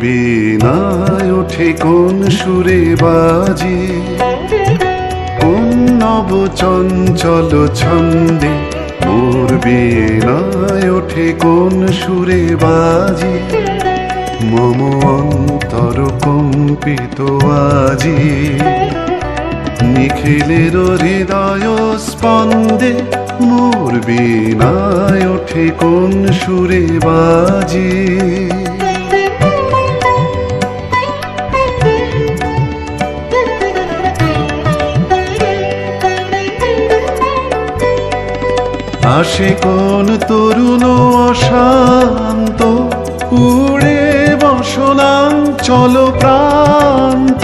বীণায় ওঠে কোন সুরে বাজে, কোন নব চঞ্চল ছন্দে মোর বীণায় ওঠে কোন সুরে বাজে। মম অন্তর কম্পিত আজি, নিখিলের হৃদয় স্পন্দে মোর বীণায় ওঠে কোন সুরে বাজে। আসে কোন তরুণ অশান্ত, উড়ে বসনাঞ্চল প্রান্ত,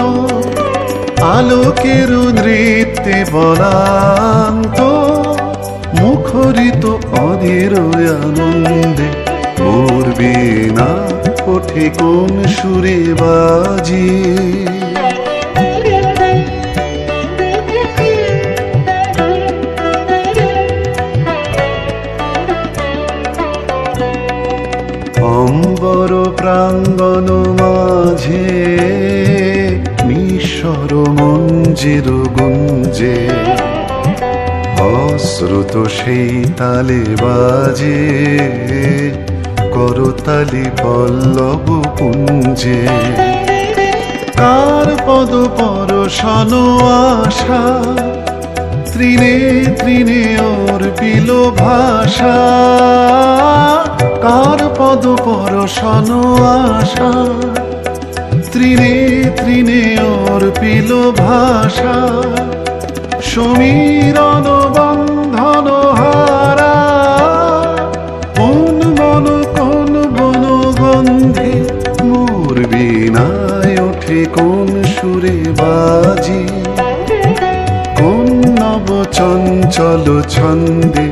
আলোকের নৃত্যে বলান্ত, মুখরিত অধীর আনন্দে মোর বীণা ওঠে কোন সুরে বাজে। অম্বর প্রাঙ্গণ মাঝে নিঃস্বর মঞ্জের গুঞ্জে, অশ্রুত সেই তালে বাজে করতালি পল্লব পুঞ্জে। কার পদ পরশন আশা, তৃণে তৃণে ওর পিল ভাষা। কার পদ পরশন আশা, তৃণে তৃণে ওর পিল ভাষা। সমীরণ বন্ধন হারা, কোন মন কোন বন গন্ধে মোর বীণায় ওঠে কোন সুরে বাজে। কোন নব চঞ্চল ছন্দে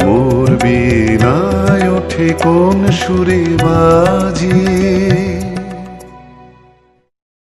মোর বীণায় ওঠে কোন সুরে বাজে।